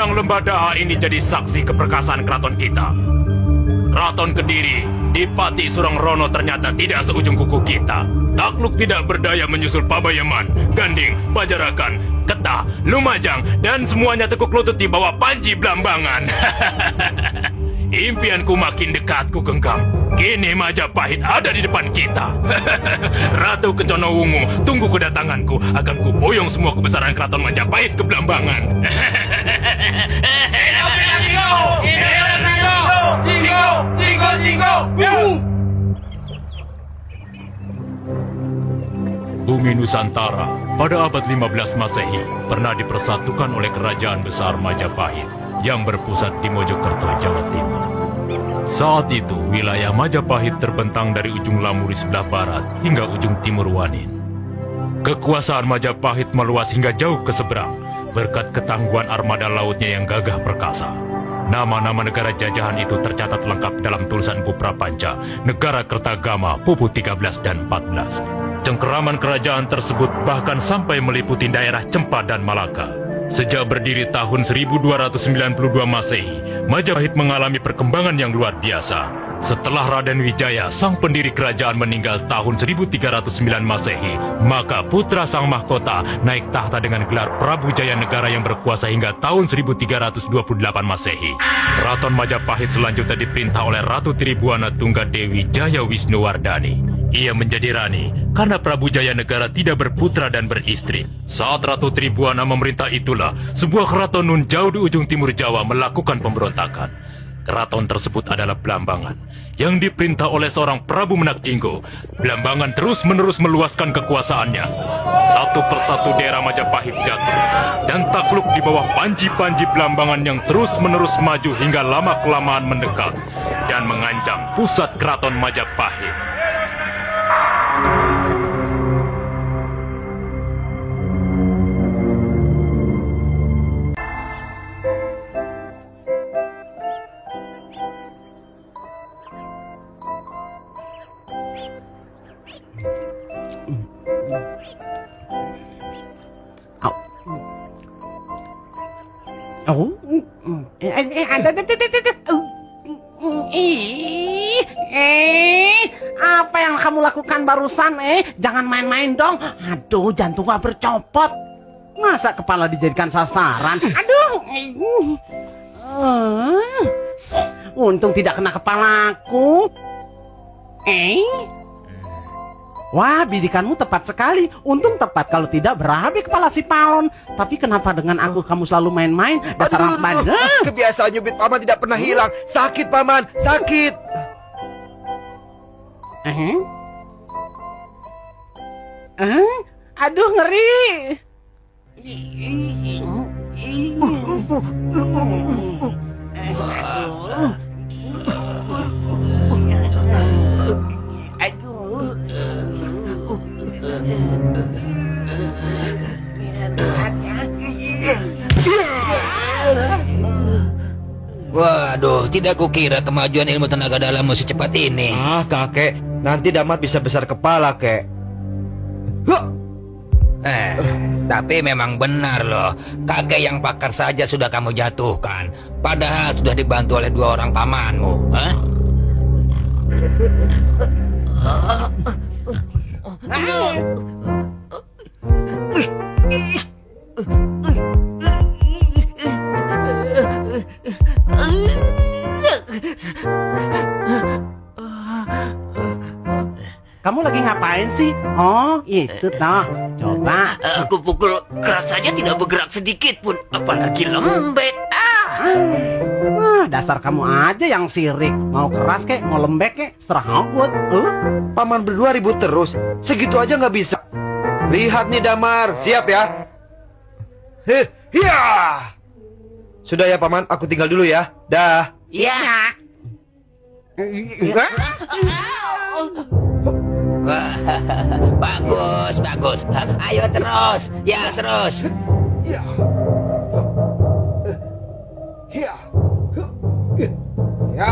Undang Lembah Daha ini jadi saksi keperkasaan keraton kita. Keraton Kediri, Dipati Surangrono ternyata tidak seujung kuku kita. Takluk tidak berdaya menyusul Pabayaman, Ganding, Pajarakan, Ketah, Lumajang, dan semuanya tekuk lutut di bawah Panji Blambangan. Impianku makin dekat ku genggam. Kini Majapahit ada di depan kita. Ratu Kencana Wungu, tunggu kedatanganku. Akan kuboyong semua kebesaran keraton Majapahit ke Blambangan. Bumi Nusantara pada abad 15 Masehi pernah dipersatukan oleh kerajaan besar Majapahit yang berpusat di Mojokerto, Jawa Timur. Saat itu, wilayah Majapahit terbentang dari ujung Lamuri sebelah barat hingga ujung timur Wanin. Kekuasaan Majapahit meluas hingga jauh ke seberang, berkat ketangguhan armada lautnya yang gagah perkasa. Nama-nama negara jajahan itu tercatat lengkap dalam tulisan Empu Prapanca, Negara Kertagama, Pupu 13 dan 14. Cengkeraman kerajaan tersebut bahkan sampai meliputi daerah Cempa dan Malaka. Sejak berdiri tahun 1292 Masehi, Majapahit mengalami perkembangan yang luar biasa. Setelah Raden Wijaya, sang pendiri kerajaan meninggal tahun 1309 Masehi, maka putra sang mahkota naik tahta dengan gelar Prabu Jaya Negara yang berkuasa hingga tahun 1328 Masehi. Keraton Majapahit selanjutnya diperintah oleh Ratu Tribuana Tunggadewi Jaya Wisnuwardani. Ia menjadi rani karena Prabu Jaya Negara tidak berputra dan beristri. Saat Ratu Tribuana memerintah itulah, sebuah keraton nun jauh di ujung timur Jawa melakukan pemberontakan. Keraton tersebut adalah Blambangan, yang diperintah oleh seorang Prabu Menakjinggo. Blambangan terus-menerus meluaskan kekuasaannya. Satu persatu daerah Majapahit jatuh dan takluk di bawah panji-panji Blambangan yang terus-menerus maju hingga lama-kelamaan mendekat dan mengancam pusat keraton Majapahit. Apa yang kamu lakukan barusan, Jangan main-main dong. Aduh, jantung gua bercopot. Masa kepala dijadikan sasaran? Aduh. Untung tidak kena kepalaku. Wah, bidikanmu tepat sekali. Untung tepat, kalau tidak berabe kepala si Palon. Tapi kenapa dengan aku kamu selalu main-main? Dasar anak bandel. Kebiasaan nyubit paman tidak pernah hilang. Sakit paman, sakit. Aduh, ngeri. Waduh, tidak kukira kemajuan ilmu tenaga dalammu secepat ini. Ah, kakek, nanti Damat bisa besar kepala, kek. Tapi memang benar loh, kakek yang pakar saja sudah kamu jatuhkan. Padahal sudah dibantu oleh dua orang pamanmu. Kamu lagi ngapain sih? Oh, itu toh. Coba. Aku pukul keras saja tidak bergerak sedikit pun, apalagi lembek. Dasar kamu aja yang sirik. Mau keras kek, mau lembek kek, serah agut. Paman berdua ribut terus. Segitu aja nggak bisa. Lihat nih Damar, siap ya? Hiya! Sudah ya paman, aku tinggal dulu ya. Dah. Ya. Bagus, bagus. Ayo terus, ya terus. Ya. Ya. Ya.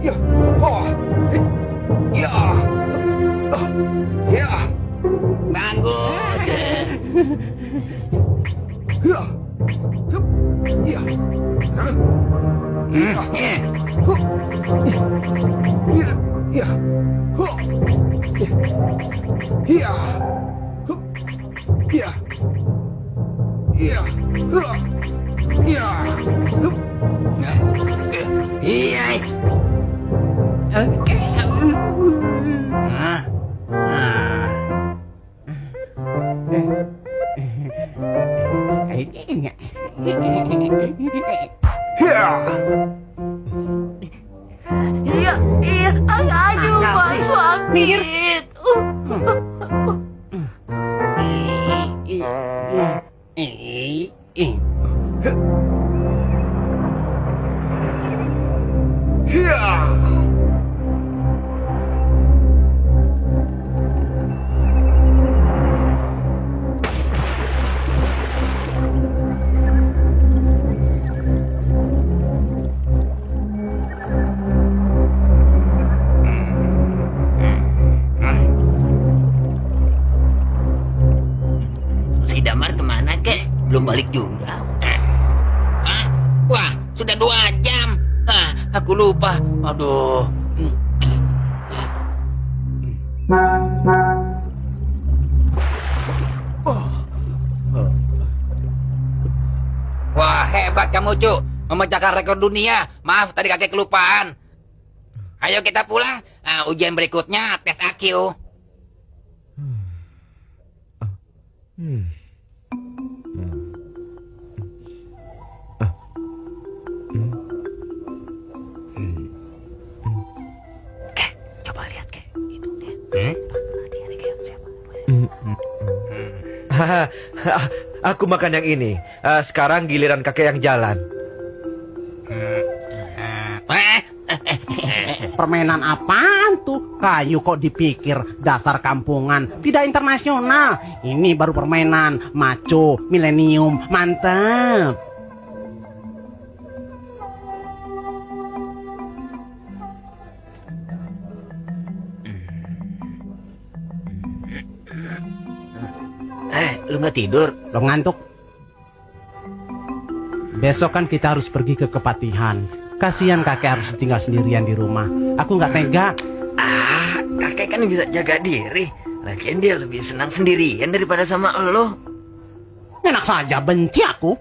Ya. Oh. Ya. Ya. Bagus. Ya. Iya, iya. Aduh, Pak, sakit. Si Damar kemana, kek? Belum balik juga. Hah? Wah, sudah 2 jam. Aku lupa. Aduh. Wah, hebat kamu, Cuk. Memecahkan rekor dunia. Maaf, tadi kakek kelupaan. Ayo kita pulang. Ujian berikutnya tes IQ. Coba lihat, kek. Itu dia. Dia kayak siapa? Aku makan yang ini. Sekarang giliran kakek yang jalan. Permainan apaan tuh? Kayu kok dipikir dasar kampungan, tidak internasional. Ini baru permainan maco, milenium, mantap. Lu nggak tidur? Lo ngantuk? Besok kan kita harus pergi ke Kepatihan. Kasihan kakek harus tinggal sendirian di rumah. Aku nggak tega. Kakek kan bisa jaga diri. Lagian dia lebih senang sendirian daripada sama lo. Enak saja, benci aku.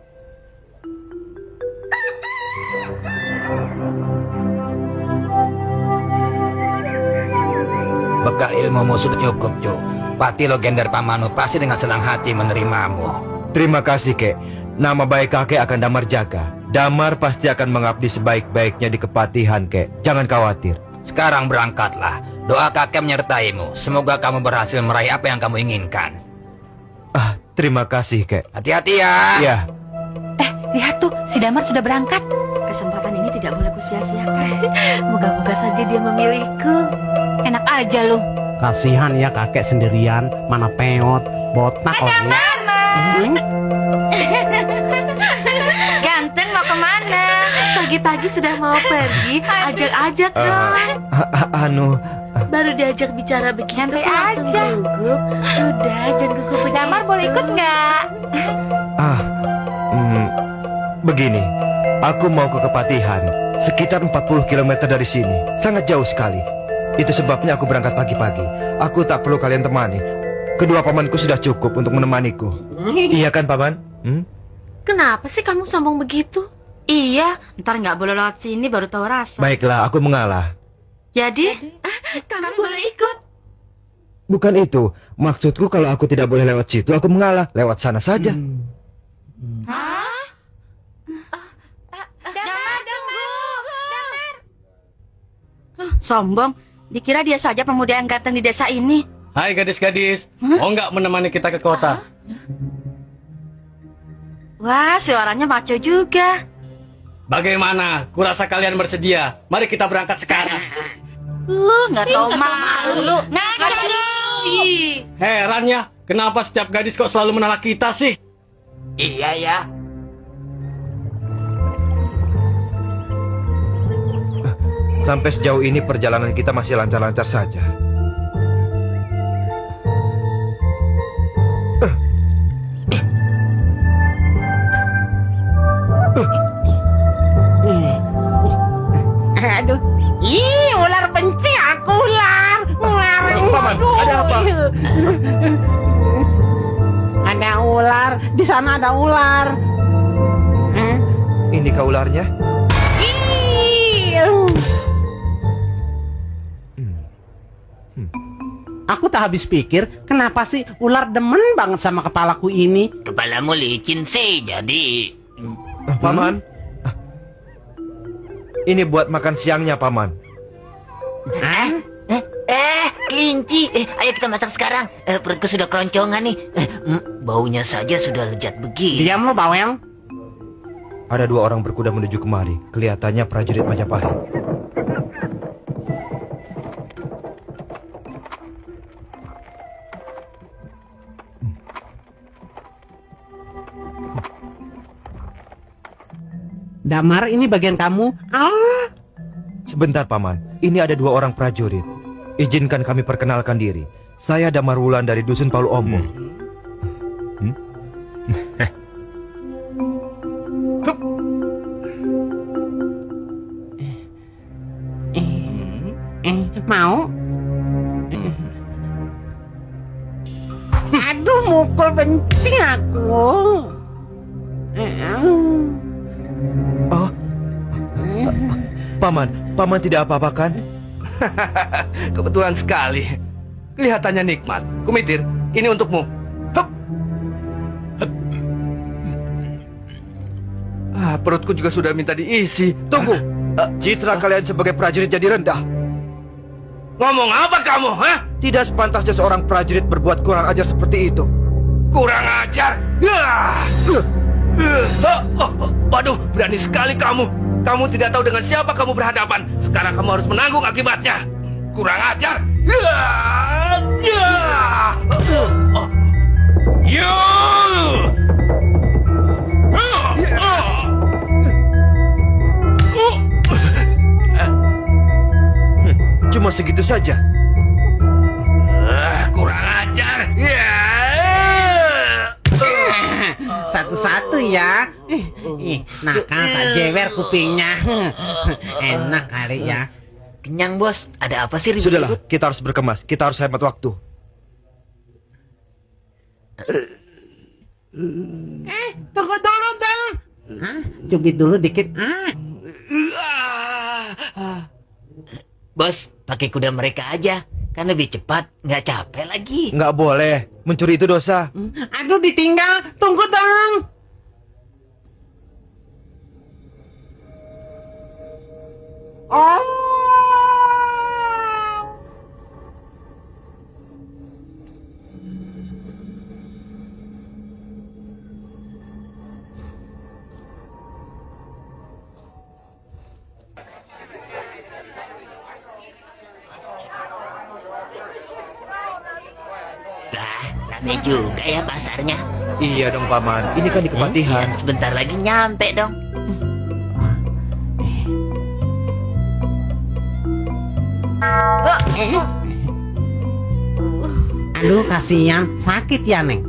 Bekal ilmumu sudah cukup, Cuk. Pati Legender Pamanu pasti dengan senang hati menerimamu. Terima kasih, kek. Nama baik kakek akan Damar jaga. Damar pasti akan mengabdi sebaik-baiknya di Kepatihan, kek. Jangan khawatir. Sekarang berangkatlah. Doa kakek menyertaimu. Semoga kamu berhasil meraih apa yang kamu inginkan. Terima kasih, kek. Hati-hati ya. Ya. Lihat tuh, si Damar sudah berangkat. Kesempatan ini tidak boleh kusia-siakan. Moga-moga saja dia memilihku. Enak aja lu. Kasihan ya kakek sendirian, mana peot, botak lagi. Ganteng mau kemana? Pagi-pagi sudah mau pergi, ajak-ajak dong. Baru diajak bicara begini langsung gugup. Sudah, jangan gugup begini. Damar boleh ikut nggak? Begini, aku mau ke Kepatihan, sekitar 40 km dari sini, sangat jauh sekali. Itu sebabnya aku berangkat pagi-pagi. Aku tak perlu kalian temani. Kedua pamanku sudah cukup untuk menemaniku. Iya kan, Paman? Kenapa sih kamu sombong begitu? Iya, ntar nggak boleh lewat sini baru tahu rasa. Baiklah, aku mengalah. Jadi, kamu boleh ikut. Bukan itu. Maksudku kalau aku tidak boleh lewat situ, aku mengalah. Lewat sana saja. Hah? Damar, tunggu. Damar. Sombong. Dikira dia saja pemuda yang ganteng di desa ini. Hai gadis-gadis, mau nggak menemani kita ke kota? Wah, suaranya maco juga. Bagaimana? Kurasa kalian bersedia. Mari kita berangkat sekarang. Nggak tahu malu. Ngaco dulu. Heran ya, kenapa setiap gadis kok selalu menolak kita sih? Iya ya. Sampai sejauh ini perjalanan kita masih lancar-lancar saja. Ada ular, di sana ada ular. Ini kah ularnya? Aku tak habis pikir, kenapa sih ular demen banget sama kepalaku ini? Kepalamu licin sih, jadi... Paman. Ini buat makan siangnya, Paman. Kelinci. Ayo kita masak sekarang. Perutku sudah keroncongan nih. Baunya saja sudah lezat begini. Diam lo, bawel. Ada 2 orang berkuda menuju kemari. Kelihatannya prajurit Majapahit. Damar, ini bagian kamu. Sebentar, Paman. Ini ada 2 orang prajurit. Izinkan kami perkenalkan diri. Saya Damar Wulan dari Dusun Palu Ombo. Mau? Aduh, mukul benci aku. Oh, Paman tidak apa-apa kan? Kebetulan sekali. Kelihatannya nikmat. Kumitir, ini untukmu. Hup. Hup. Perutku juga sudah minta diisi. Tunggu. Citra kalian sebagai prajurit jadi rendah. Ngomong apa kamu, ha? Tidak sepantasnya seorang prajurit berbuat kurang ajar seperti itu. Kurang ajar. Waduh, berani sekali kamu. Kamu tidak tahu dengan siapa kamu berhadapan. Sekarang kamu harus menanggung akibatnya. Kurang ajar. Cuma segitu saja. Kurang ajar. Satu-satu ya. Nakal tak jewer kupingnya. Enak kali ya. Kenyang, Bos. Ada apa sih ribut-ribut? Sudahlah, kita harus berkemas. Kita harus hemat waktu. Tunggu dulu dong. Cubit dulu dikit. Bos, pakai kuda mereka aja. Kan lebih cepat, nggak capek lagi. Nggak boleh. Mencuri itu dosa. Aduh, ditinggal. Tunggu dong. Rame juga ya pasarnya. Iya dong, Paman. Ini kan di Kepatihan. Sebentar lagi nyampe dong. Aduh, kasihan. Sakit ya, Neng?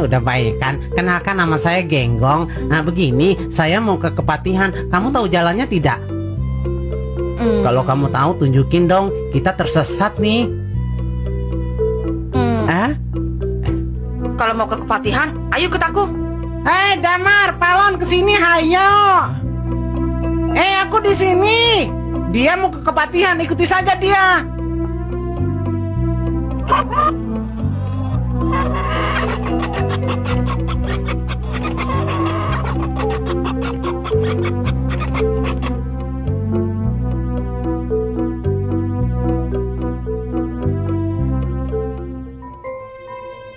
Udah baik kan? Kenalkan, nama saya Genggong. Nah, begini, saya mau ke Kepatihan. Kamu tahu jalannya tidak? Kalau kamu tahu, tunjukin dong. Kita tersesat nih. Kalau mau ke Kepatihan, ayo ikut aku. Hei, Damar, Palon, kesini, hayo. Aku di sini. Dia mau ke Kepatihan, ikuti saja dia.